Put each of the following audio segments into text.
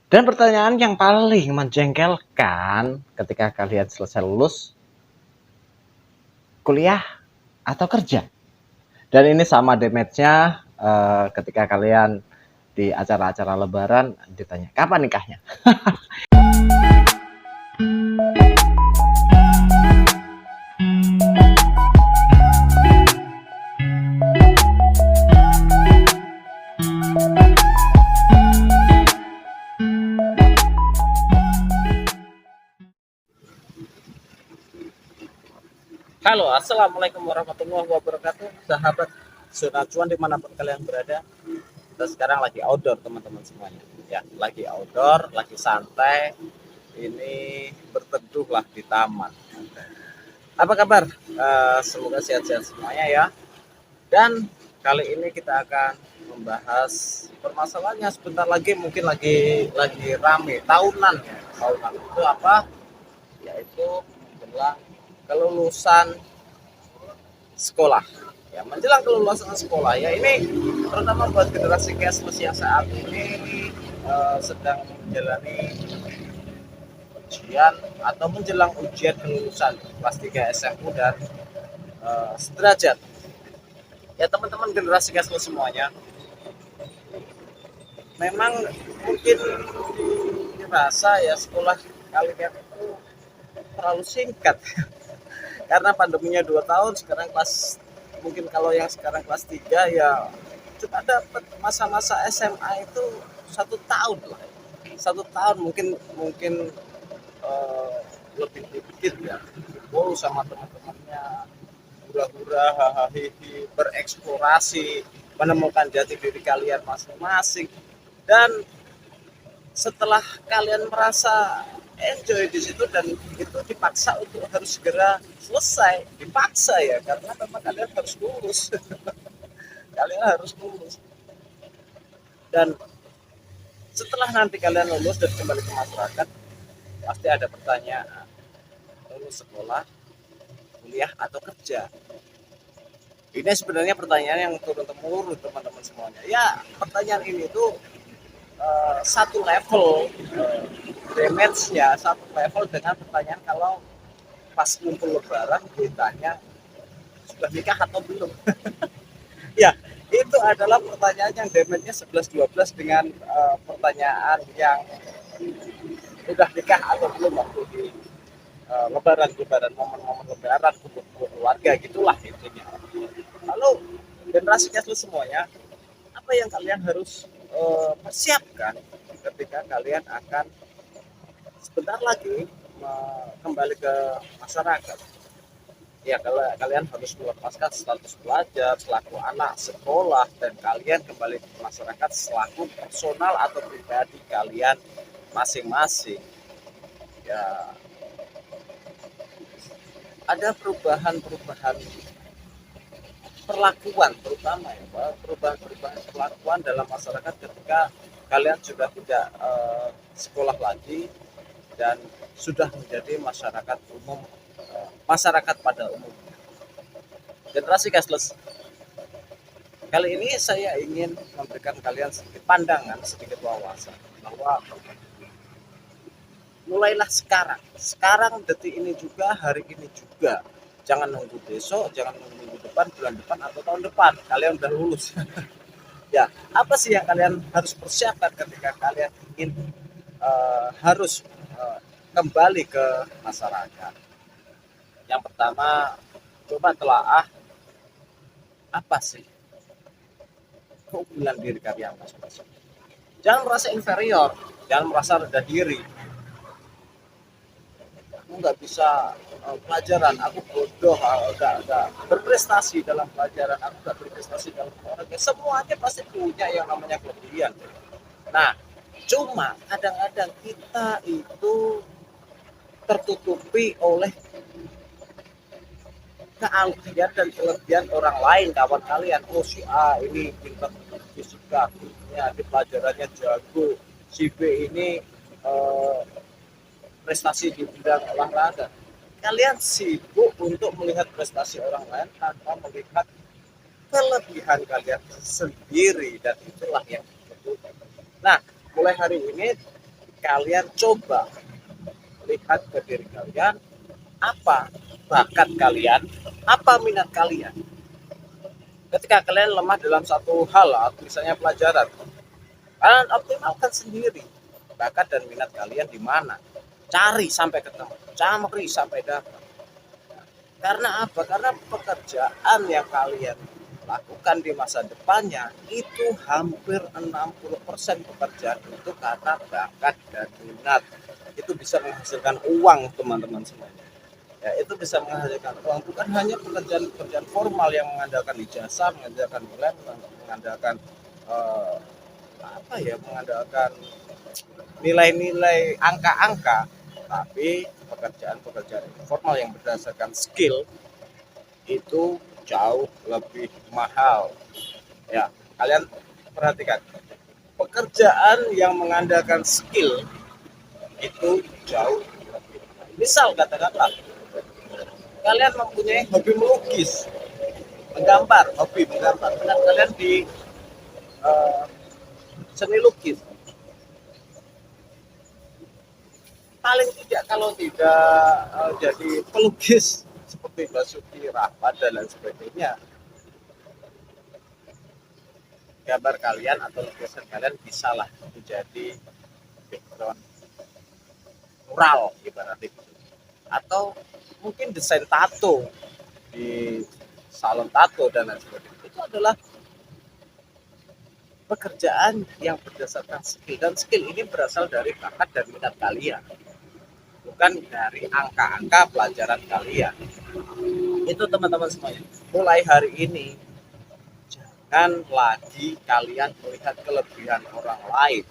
Dan pertanyaan yang paling menjengkelkan ketika kalian selesai lulus, kuliah atau kerja? Dan ini sama damage-nya ketika kalian di acara-acara lebaran ditanya, kapan nikahnya? Halo, assalamualaikum warahmatullahi wabarakatuh, sahabat zona cuan dimanapun kalian berada. Kita sekarang lagi outdoor teman-teman semuanya. Ya, lagi outdoor, lagi santai. Ini berteduh lah di taman. Apa kabar? Semoga sehat-sehat semuanya ya. Dan kali ini kita akan membahas permasalahannya sebentar lagi mungkin lagi rame tahunan ya. Tahunan itu apa? Yaitu menjelang kelulusan sekolah ya, menjelang kelulusan sekolah ya. Ini terutama buat generasi cashless yang saat ini sedang menjalani ujian atau menjelang ujian kelulusan kelas 3 SMU dan sederajat ya. Teman-teman generasi cashless semuanya, memang mungkin dirasa ya sekolah kalian itu terlalu singkat karena pandeminya 2 tahun. Sekarang kelas, mungkin kalau yang sekarang kelas 3 ya cuma dapat masa-masa SMA itu 1 tahun lah, 1 tahun mungkin mungkin eh, lebih dikit ya, kumpul sama teman-temannya, hura-hura, hahaha, bereksplorasi, menemukan jati diri kalian masing-masing. Dan setelah kalian merasa enjoy di situ dan itu dipaksa untuk harus segera selesai, dipaksa ya, karena memang kalian harus lulus. Kalian harus lulus. Dan setelah nanti kalian lulus dan kembali ke masyarakat, pasti ada pertanyaan, lulus sekolah, kuliah atau kerja? Ini sebenarnya pertanyaan yang turun temurun teman-teman semuanya ya. Pertanyaan ini tuh satu level damage-nya, satu level dengan pertanyaan kalau pas ngumpul lebaran ditanya sudah nikah atau belum. Ya, itu adalah pertanyaan yang damage-nya 11-12 dengan pertanyaan yang sudah nikah atau belum waktu di lebaran momen-momen lebaran kumpul keluarga gitulah intinya. Lalu generasinya semuanya, apa yang kalian harus persiapkan ketika kalian akan sebentar lagi kembali ke masyarakat? Ya, kalau kalian harus melepaskan status pelajar selaku anak sekolah dan kalian kembali ke masyarakat selaku personal atau pribadi kalian masing-masing. Ya, ada perubahan-perubahan perlakuan, terutama ya, perubahan-perubahan perlakuan dalam masyarakat ketika kalian sudah tidak sekolah lagi dan sudah menjadi masyarakat umum, masyarakat pada umumnya. Generasi cashless, kali ini saya ingin memberikan kalian sedikit pandangan, sedikit wawasan bahwa mulailah sekarang detik ini juga, hari ini juga. Jangan nunggu besok, jangan nunggu minggu depan, bulan depan, atau tahun depan kalian udah lulus. Ya, apa sih yang kalian harus persiapkan ketika kalian ingin harus kembali ke masyarakat? Yang pertama, coba telaah apa sih keunggulan diri kalian masing-masing. Jangan merasa inferior, jangan merasa rendah diri. Aku nggak bisa pelajaran, aku bodoh, nggak berprestasi dalam pelajaran, aku nggak berprestasi dalam olahraga. Semuanya pasti punya yang namanya kelebihan. Nah, cuma kadang-kadang kita itu tertutupi oleh keahlian dan kelebihan orang lain, kawan kalian. Oh, si A ini pintar fisika, ya, di pelajarannya jago, si B ini eh, prestasi di bidang olahraga. Kalian sibuk untuk melihat prestasi orang lain tanpa melihat kelebihan kalian sendiri, dan itulah yang dibutuhkan. Nah, mulai hari ini kalian coba lihat ke diri kalian, apa bakat kalian, apa minat kalian. Ketika kalian lemah dalam satu hal, misalnya pelajaran, kalian optimalkan sendiri bakat dan minat kalian di mana. Cari sampai ketemu, cari sampai dapat. Karena apa? Karena pekerjaan yang kalian lakukan di masa depannya itu hampir 60% pekerjaan itu karena bakat dan minat. Itu bisa menghasilkan uang, teman-teman semuanya. Ya, itu bisa menghasilkan uang, bukan hanya pekerjaan-pekerjaan formal yang mengandalkan ijazah, mengandalkan nilai, mengandalkan eh, apa ya, mengandalkan nilai-nilai angka-angka, tapi pekerjaan-pekerjaan formal yang berdasarkan skill itu jauh lebih mahal. Ya, kalian perhatikan, pekerjaan yang mengandalkan skill itu jauh lebih mahal. Misal katakanlah kalian mempunyai hobi melukis, menggambar, hobi menggambar, dan kalian di uh, seni lukis, paling tidak kalau tidak jadi pelukis seperti Basuki Rahmat dan lain sebagainya, gambar kalian atau lukisan kalian bisalah menjadi background mural ibaratnya gitu. Atau mungkin desain tato di salon tato dan lain sebagainya. Itu adalah pekerjaan yang berdasarkan skill, dan skill ini berasal dari bakat dan minat kalian, bukan dari angka-angka pelajaran kalian. Itu teman-teman semuanya. Mulai hari ini jangan lagi kalian melihat kelebihan orang lain.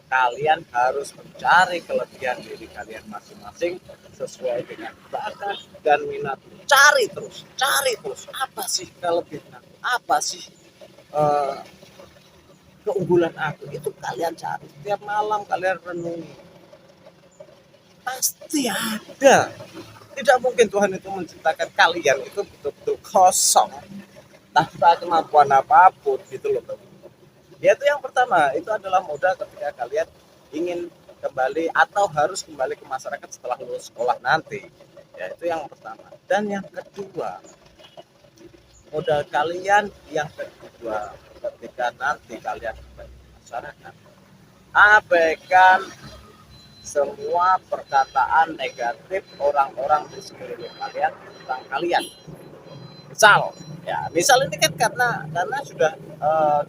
Kalian harus mencari kelebihan diri kalian masing-masing sesuai dengan bakat dan minat. Cari terus. Apa sih kelebihan aku? Apa sih keunggulan aku? Itu kalian cari. Setiap malam kalian renungi. Pasti ada. Tidak mungkin Tuhan itu menciptakan kalian itu betul-betul kosong tanpa kemampuan apapun gitu loh. Ya, itu yang pertama, itu adalah modal ketika kalian ingin kembali atau harus kembali ke masyarakat setelah lulus sekolah nanti. Ya, itu yang pertama. Dan yang kedua, modal kalian yang kedua ketika nanti kalian kembali ke masyarakat, abaikan semua perkataan negatif orang-orang di sekeliling kalian tentang kalian. Misal ini kan karena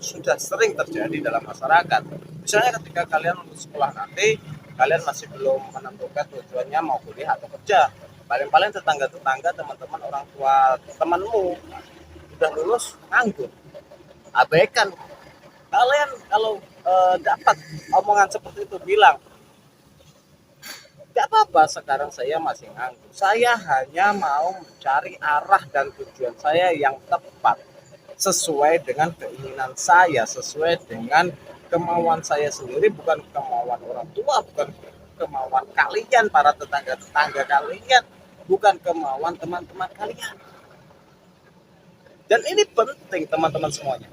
sudah sering terjadi dalam masyarakat. Misalnya ketika kalian lulus sekolah nanti, kalian masih belum menentukan tujuannya mau kuliah atau kerja. Paling-paling tetangga-tetangga, teman-teman, orang tua temanmu udah lulus nganggur. Abaikan. Kalian kalau dapat omongan seperti itu, bilang, gak apa-apa, sekarang saya masih nganggur. Saya hanya mau mencari arah dan tujuan saya yang tepat, sesuai dengan keinginan saya, sesuai dengan kemauan saya sendiri, bukan kemauan orang tua, bukan kemauan kalian, para tetangga-tetangga kalian, bukan kemauan teman-teman kalian. Dan ini penting, teman-teman semuanya.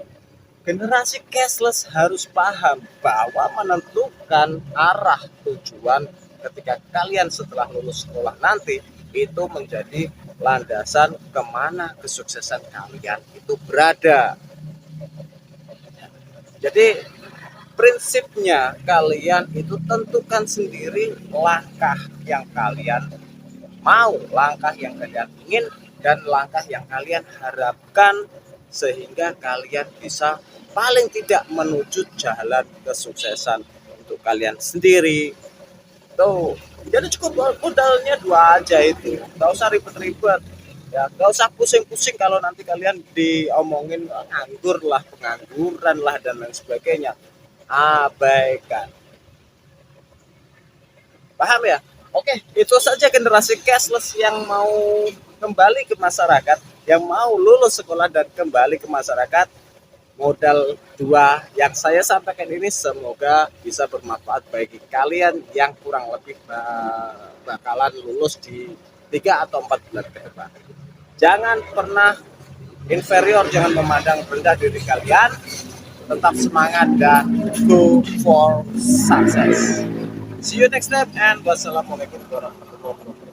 Generasi cashless harus paham bahwa menentukan arah tujuan ketika kalian setelah lulus sekolah nanti itu menjadi landasan kemana kesuksesan kalian itu berada. Jadi prinsipnya kalian itu tentukan sendiri langkah yang kalian mau, langkah yang kalian ingin, dan langkah yang kalian harapkan, sehingga kalian bisa paling tidak menuju jalan kesuksesan untuk kalian sendiri. Tuh, jadi cukup modalnya dua aja itu, nggak usah ribet-ribet, ya nggak usah pusing-pusing kalau nanti kalian diomongin nganggur lah, pengangguran lah, dan lain sebagainya. Abaikan. Paham ya? Oke, itu saja generasi cashless yang mau kembali ke masyarakat, yang mau lulus sekolah dan kembali ke masyarakat. Modal dua yang saya sampaikan ini semoga bisa bermanfaat bagi kalian yang kurang lebih bakalan lulus di 3 atau 4 bulan ke depan. Jangan pernah inferior, jangan memandang rendah diri kalian, tetap semangat dan go for success. See you next time and wassalamualaikum warahmatullahi wabarakatuh.